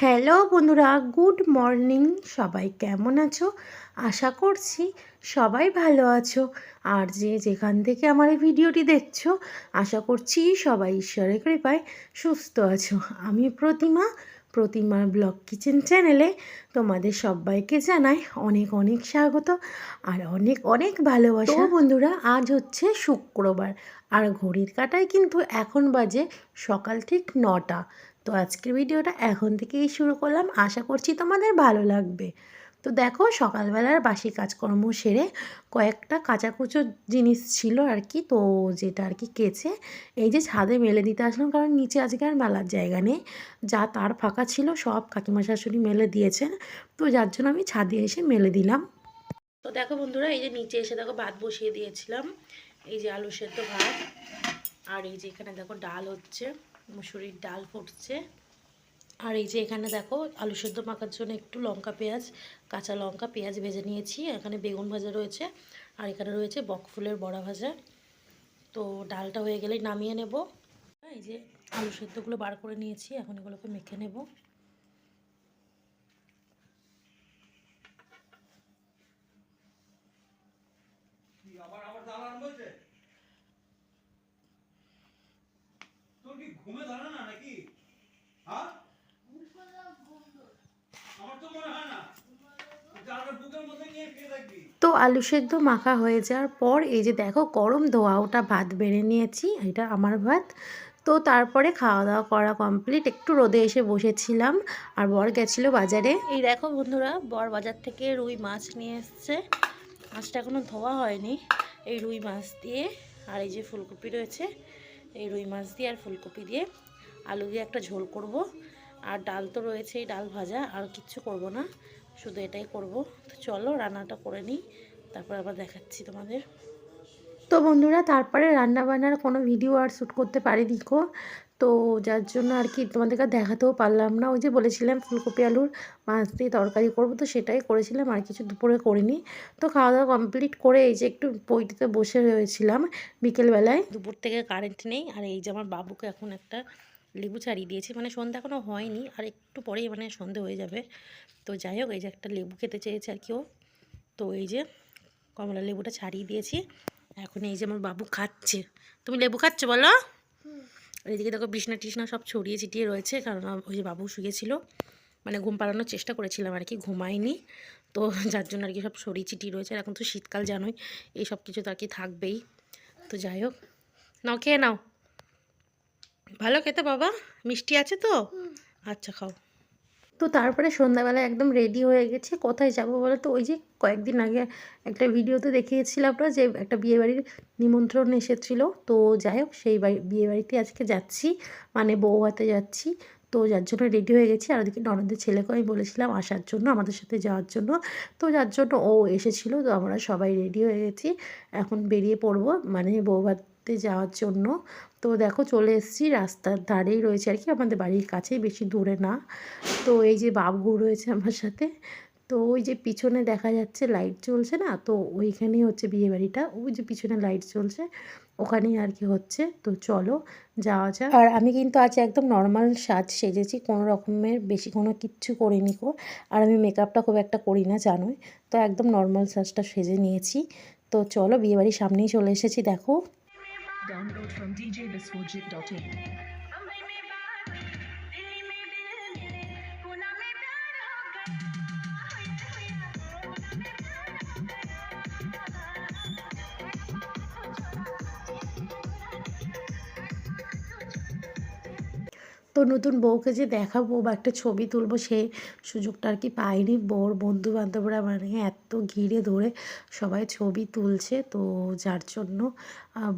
Hello বন্ধুরা, good morning. সবাই কেমন আছো? আশা করছি সবাই ভালো আছো। আর যে যেখান থেকে আমার এই ভিডিওটি দেখছো, আশা করছি সবাই ঈশ্বরের কৃপায় সুস্থ আছো। আমি প্রতিমার ব্লগ কিচেন চ্যানেলে তোমাদের সবাইকে জানাই অনেক অনেক স্বাগত আর অনেক অনেক ভালোবাসা। তো বন্ধুরা, আজ হচ্ছে শুক্রবার আর ঘড়ির কাঁটায় কিন্তু এখন বাজে সকাল ঠিক 9টা। তো আজকের ভিডিওটা এখন থেকেই শুরু করলাম, আশা করছি তোমাদের ভালো লাগবে। তো দেখো, সকালবেলার বাসি কাজকর্ম সেরে কয়েকটা কাচাকুচো জিনিস ছিল আর কি, তো যেটা আর কি কেচে এই যে ছাদে মেলে দিতে আসলাম, কারণ নিচে আজকে আর মেলার জায়গা নেই। যা তার ফাঁকা ছিল সব কাকিমা শাশুড়ি মেলে দিয়েছেন, তো যার জন্য আমি ছাদে এসে মেলে দিলাম। তো দেখো বন্ধুরা, এই যে নিচে এসে দেখো ভাত বসিয়ে দিয়েছিলাম, এই যে আলু সেদ্ধ ভাত। আর এই যে এখানে দেখো ডাল হচ্ছে, মুসুরির ডাল ফুটছে। আর এই যে এখানে দেখো আলু সেদ্ধ মাখার জন্য একটু লঙ্কা পেঁয়াজ, কাঁচা লঙ্কা পেঁয়াজ ভেজে নিয়েছি। এখানে বেগুন ভাজা রয়েছে আর এখানে রয়েছে বকফুলের বড়া ভাজা। তো ডালটা হয়ে গেলেই নামিয়ে নেব। এই যে আলু সেদ্ধগুলো বার করে নিয়েছি, এখন এগুলোকে মেখে নেব। ঘুমে ধরে না নাকি? হ্যাঁ, আমার তো মনে হয় না। তো আলু সেদ্ধ মাখা হয়ে যাওয়ার পর এই যে দেখো গরম ধোয়া ওটা ভাত বেড়ে নিয়েছি, এটা আমার ভাত। তো তারপরে খাওয়া দাওয়া করা কমপ্লিট, একটু রোদে এসে বসেছিলাম আর বর গেছিলো বাজারে। এই দেখো বন্ধুরা, বর বাজার থেকে রুই মাছ নিয়ে এসছে। মাছটা এখনও ধোয়া হয়নি। এই রুই মাছ দিয়ে আর এই যে ফুলকপি রয়েছে, এই রুই মাছ দিয়ে আর ফুলকপি দিয়ে আলু দিয়ে একটা ঝোল করব। আর ডাল তো রয়েছে, এই ডাল ভাজা, আর কিচ্ছু করব না, শুধু এটাই করব। তো চলো রান্নাটা করে নিই, তারপর আবার দেখাচ্ছি তোমাদের। তো বন্ধুরা, তারপরে রান্নাবান্নার কোনো ভিডিও আর শ্যুট করতে পারিনি গো। তো যার জন্য আর কি তোমাদেরকে দেখাতেও পারলাম না। ওই যে বলেছিলাম ফুলকপি আলুর মাছ দিয়ে তরকারি করব, তো সেটাই করেছিলাম, আর কিছু দুপুরে করিনি। তো খাওয়া দাওয়া কমপ্লিট করে এই যে একটু বইটিতে বসে রয়েছিলাম বিকেলবেলায়। দুপুর থেকে কারেন্ট নেই, আর এই যে আমার বাবুকে এখন একটা লেবু ছাড়িয়ে দিয়েছি, মানে সন্ধ্যা এখনও হয়নি, আর একটু পরেই মানে সন্ধে হয়ে যাবে। তো যাই হোক, এই যে একটা লেবু খেতে চেয়েছে আর কি ও। তো এই যে কমলা লেবুটা ছাড়িয়ে দিয়েছি, এখন এই যে আমার বাবু খাচ্ছে। তুমি লেবু খাচ্ছ বলো? আর এদিকে দেখো বিছনা টিছনা সব ছড়িয়ে ছিটিয়ে রয়েছে, কারণ ওই যে বাবু শুয়েছিল, মানে ঘুম পাড়ানোর চেষ্টা করেছিলাম আর কি, ঘুমায়নি। তো যার জন্য আর কি সব ছড়িয়ে ছিটিয়ে রয়েছে। আর এখন তো শীতকাল জানোই, এই সব কিছু তো আর কি থাকবেই। তো যাই হোক, নাও খেয়ে নাও, ভালো খেতে বাবা, মিষ্টি আছে তো? আচ্ছা খাও। তো তারপরে সন্ধ্যাবেলা একদম রেডি হয়ে গেছে। কোথায় যাব বলো তো? ওই যে কয়েকদিন আগে একটা ভিডিওতে দেখিয়েছিলাম না, যে একটা বিয়েবাড়ির নিমন্ত্রণ এসেছিলো। তো যাই হোক, সেই বিয়েবাড়িতে আজকে যাচ্ছি, মানে বউ হাতে যাচ্ছি। তো যার জন্য রেডি হয়ে গেছি। আর ওদিকে ননদের ছেলেকে আমি বলেছিলাম আসার জন্য, আমাদের সাথে যাওয়ার জন্য। তো যার জন্য ও এসেছিলো। তো আমরা সবাই রেডি হয়ে গেছি, এখন বেরিয়ে পড়বো মানে বউ ভাতে যাওয়ার জন্য। তো দেখো চলে এসেছি, রাস্তার ধারেই রয়েছে আর কি, আমাদের বাড়ির কাছেই, বেশি দূরে না। তো এই যে বাবু রয়েছে আমার সাথে। তো ওই যে পিছনে দেখা যাচ্ছে লাইট জ্বলছে না, তো ওইখানেই হচ্ছে বিয়েবাড়িটা, ওই যে পিছনে লাইট জ্বলছে ওখানেই আর কি হচ্ছে। তো চলো যাওয়া যাক। আর আমি কিন্তু আজ একদম নর্মাল সাজ সেজেছি, কোনো রকমের বেশি কোনো কিচ্ছু করিনি কো। আর আমি মেকআপটা খুব একটা করি না জানোই, তো একদম নর্মাল সাজটা সেজে নিয়েছি। তো চলো, বিয়েবাড়ির সামনেই চলে এসেছি দেখো। Download from djbiswajit.in. তো নতুন বউকে যে দেখাবো বা একটা ছবি তুলবো, সেই সুযোগটা আর কি পাইনি। বউর বন্ধুবান্ধবরা মানে এত ঘিরে ধরে সবাই ছবি তুলছে, তো যার জন্য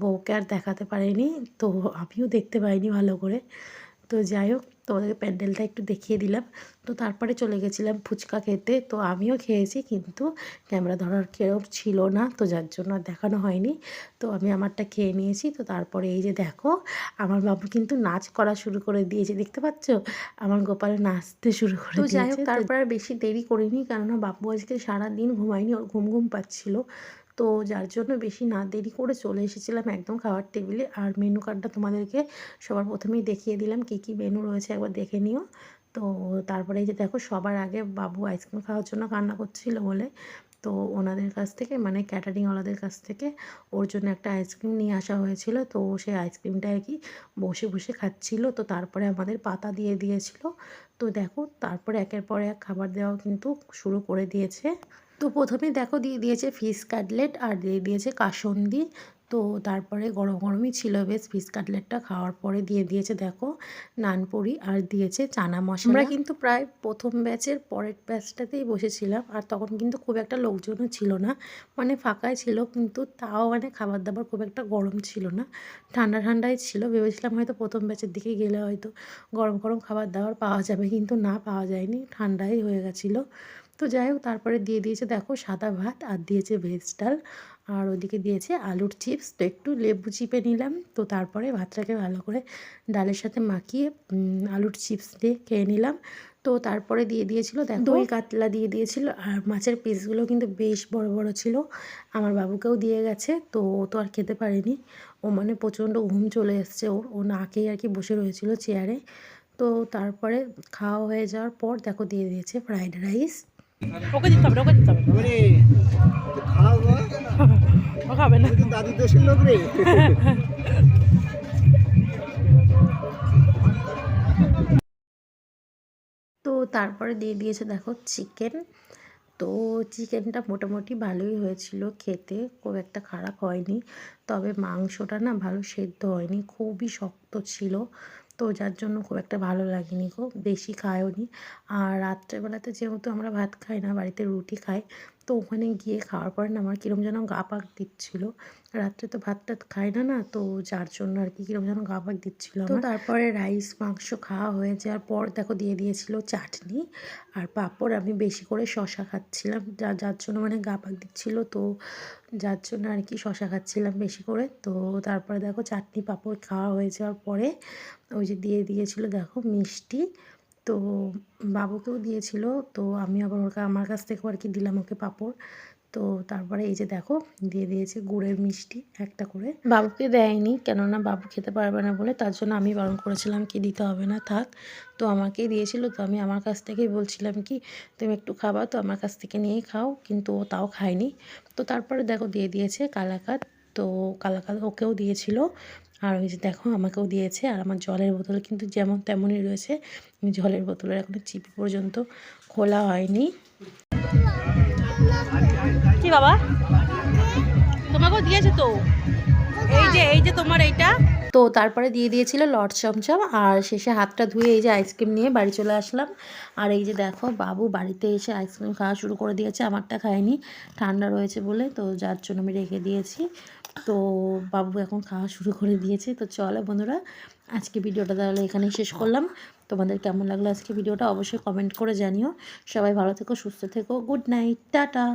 বউকে আর দেখাতে পারিনি। তো আমিও দেখতে পাইনি ভালো করে। তো যাই হোক, তোমাদেরকে প্যান্ডেলটা একটু দেখিয়ে দিলাম। তো তারপরে চলে গেছিলাম ফুচকা খেতে। তো আমিও খেয়েছি, কিন্তু ক্যামেরা ধরার কেউ ছিল না, তো যার জন্য আর দেখানো হয়নি। তো আমি আমারটা খেয়ে নিয়েছি। তো তারপরে এই যে দেখো, আমার বাবু কিন্তু নাচ করা শুরু করে দিয়েছে, দেখতে পাচ্ছ? আমার গোপাল নাচতে শুরু করে দিয়েছে। তো যাই হোক, তারপর আর বেশি দেরি করিনি, কেননা বাবু আজকে সারাদিন ঘুমায়নি, ওর ঘুম ঘুম পাচ্ছিল। তো যার জন্য বেশি না দেরি করে চলে এসেছিলাম একদম খাওয়ার টেবিলে। আর মেনু কার্ডটা তোমাদেরকে সবার প্রথমেই দেখিয়ে দিলাম, কী কী মেনু রয়েছে একবার দেখে নিও। তো তারপরে এই যে দেখো সবার আগে বাবু আইসক্রিম খাওয়ার জন্য কান্না করছিল বলে তো ওনাদের কাছ থেকে মানে ক্যাটারিংওয়ালাদের কাছ থেকে ওর জন্য একটা আইসক্রিম নিয়ে আসা হয়েছিল। তো সেই আইসক্রিমটা আর কি বসে বসে খাচ্ছিল। তো তারপরে আমাদের পাতা দিয়ে দিয়েছিল। তো দেখো তারপরে একের পর এক খাবার দেওয়াও কিন্তু শুরু করে দিয়েছে। তো প্রথমে দেখো দিয়ে দিয়েছে ফিশ কাটলেট আর দিয়ে দিয়েছে কাসুন্দি। তো তারপরে গরম গরমই ছিল বেশ, ফিশ কাটলেটটা খাওয়ার পরে দিয়ে দিয়েছে দেখো নানপুরি আর দিয়েছে চানা মশলা। আমরা কিন্তু প্রায় প্রথম ব্যাচের পরের ব্যাচটাতেই বসেছিলাম আর তখন কিন্তু খুব একটা লোকজনও ছিল না, মানে ফাঁকাই ছিল, কিন্তু তাও মানে খাবার দাবার খুব একটা গরম ছিল না, ঠান্ডা ঠান্ডাই ছিল। ভেবেছিলাম হয়তো প্রথম ব্যাচের দিকে গেলে হয়তো গরম গরম খাবার দাবার পাওয়া যাবে, কিন্তু না, পাওয়া যায়নি, ঠান্ডাই হয়ে গেছিলো। তো যাই হোক তারপরে দিয়ে দিয়েছে দেখো সাদা ভাত আর দিয়েছে ভেজ ডাল আর ওদিকে দিয়েছে আলুর চিপস। তো একটু লেবু চিপে নিলাম। তো তারপরে ভাতটাকে ভালো করে ডালের সাথে মাখিয়ে আলুর চিপস দিয়ে খেয়ে নিলাম। তো তারপরে দিয়ে দিয়েছিল দেখো দই কাতলা দিয়ে দিয়েছিল আর মাছের পিসগুলো কিন্তু বেশ বড় বড় ছিল। আমার বাবুকেও দিয়ে গেছে। তো ও তো আর খেতে পারেনি, ও মানে প্রচণ্ড ঘুম চলে এসছে ওর, ও না খেয়ে আর কি বসে রয়েছিল চেয়ারে। তো তারপরে খাওয়া হয়ে যাওয়ার পর দেখো দিয়ে দিয়েছে ফ্রাইড রাইস। ওকে দিতে হবে, ওকে দিতে হবে। ও খাবে না। দাদু দেশের লোক রে। তো তারপরে দিয়ে দিয়েছে দেখো চিকেন। তো চিকেনটা মোটামুটি ভালোই হয়েছিল খেতে, খুব একটা খারাপ হয়নি। তবে মাংসটা না ভালো সেদ্ধ হয়নি, খুবই শক্ত ছিল। তো যার জন্য খুব একটা ভালো লাগেনি গো, বেশি খায়ওনি। আর রাত্রেবেলাতে যেহেতু আমরা ভাত খাই না, বাড়িতে রুটি খাই, তো ওখানে গিয়ে খাওয়ার পরে না আমার কীরকম যেন গা পাক দিচ্ছিলো। রাত্রে তো ভাত টাত খাই না, না তো যার জন্য আর কি কীরকম যেন গা পাক দিচ্ছিলো। তো তারপরে রাইস মাংস খাওয়া হয়ে যাওয়ার পর দেখো দিয়ে দিয়েছিল চাটনি আর পাঁপড়। আমি বেশি করে শশা খাচ্ছিলাম, যার জন্য মানে গা পাক দিচ্ছিলো, তো যার জন্য আর কি শশা খাচ্ছিলাম বেশি করে। তো তারপরে দেখো চাটনি পাঁপড় খাওয়া হয়ে যাওয়ার পরে ওই যে দিয়ে দিয়েছিল দেখো মিষ্টি। তো বাবুকেও দিয়েছিল, তো আমি আবার আমার কাছ থেকেও আর কি দিলাম ওকে পাঁপড়। তো তারপরে এই যে দেখো দিয়ে দিয়েছে গুড়ের মিষ্টি একটা করে। বাবুকে দেয়নি, কেননা বাবু খেতে পারবে না বলে, তার জন্য আমি বারণ করেছিলাম কি দিতে হবে না, থাক। তো আমাকেই দিয়েছিল, তো আমি আমার কাছ থেকেই বলছিলাম কি তুমি একটু খাবা, তো আমার কাছ থেকে নিয়েই খাও, কিন্তু ও তাও খায়নি। তো তারপরে দেখো দিয়ে দিয়েছে কালাকাঁদ। তো কালাকাঁদ ওকেও দিয়েছিল আর ওই যে দেখো আমাকেও দিয়েছে। আর আমার জলের বোতল কিন্তু যেমন তেমনই রয়েছে, জলের বোতলের এখনো চিপি পর্যন্ত খোলা হয়নি। কি বাবা তোমাকেও দিয়েছে তো, এই যে তোমার এইটা। তো তারপরে দিয়ে দিয়েছিল লট চমচম আর শেষে হাতটা ধুয়ে এই যে আইসক্রিম নিয়ে বাড়ি চলে আসলাম। আর এই যে দেখো বাবু বাড়িতে এসে আইসক্রিম খাওয়া শুরু করে দিয়েছে, আমারটা খায়নি, ঠান্ডা রয়েছে বলে, তো যার জন্য আমি রেখে দিয়েছি। তো বাবু এখন খাওয়া শুরু করে দিয়েছে। তো চলো বন্ধুরা, আজকে ভিডিওটা তাহলে এখানেই শেষ করলাম। তোমাদের কেমন লাগলো আজকে ভিডিওটা অবশ্যই কমেন্ট করে জানিও। সবাই ভালো থেকো, সুস্থ থেকো, গুড নাইট, টাটা।